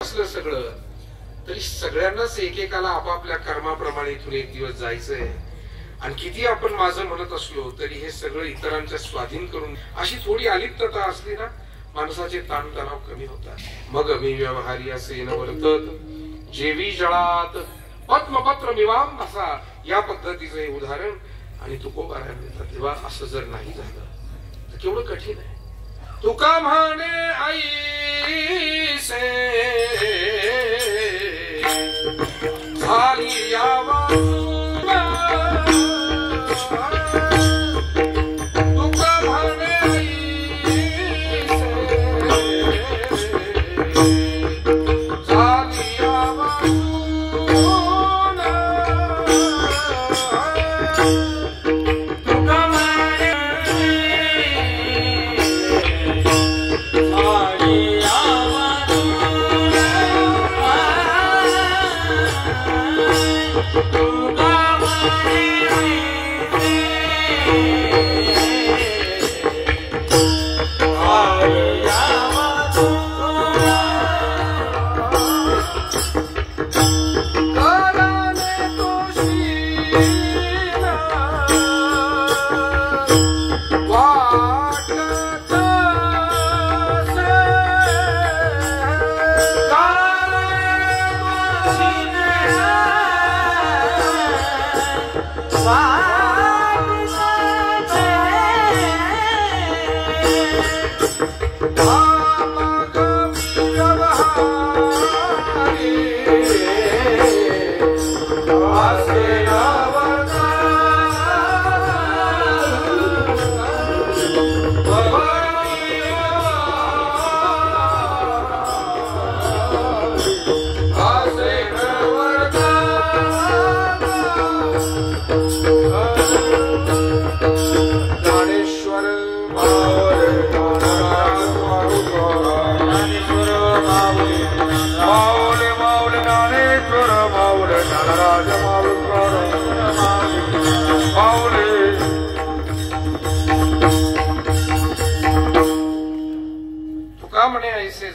असलं सगळं तरी सगळ्यांनाच एकेकाला आपापल्या कर्माप्रमाणे इथून एक दिवस जायचंय। आणि किती आपण माझं म्हणत असलो तरी हे सगळं इतरांच्या स्वाधीन करून अशी थोडी अलिप्तता असली ना, माणसाचे ताणतणाव कमी होतात। मग मी व्यवहारी असे न वर्तत, जेवी जळात पद्मपत्र मिवाम असा या पद्धतीचं हे उदाहरण आणि तुकोबारायण देतात। तेव्हा असं जर नाही झालं तर केवढं कठीण आहे। तुका म्हणे ऐसे झाली यावा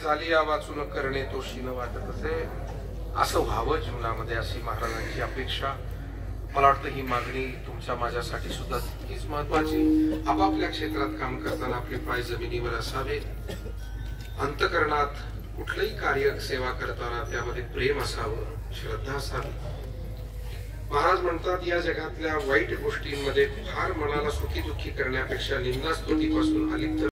झाली या वाचून करणे तो शीन वाटत असे। असं व्हावं जीवनामध्ये अशी महाराजांची अपेक्षा। मला वाटतं ही मागणी तुमच्या माझ्यासाठी सुद्धा तितकीच महत्वाची। आपापल्या क्षेत्रात काम करताना आपले पाय जमिनीवर असावे। अंतःकरणात कुठलंही कार्य सेवा करताना त्यामध्ये प्रेम असावं, श्रद्धा असावी। महाराज म्हणतात या जगातल्या वाईट गोष्टींमध्ये फार मनाला सुखी दुःखी करण्यापेक्षा निंदा स्तुतीपासून अलिप्त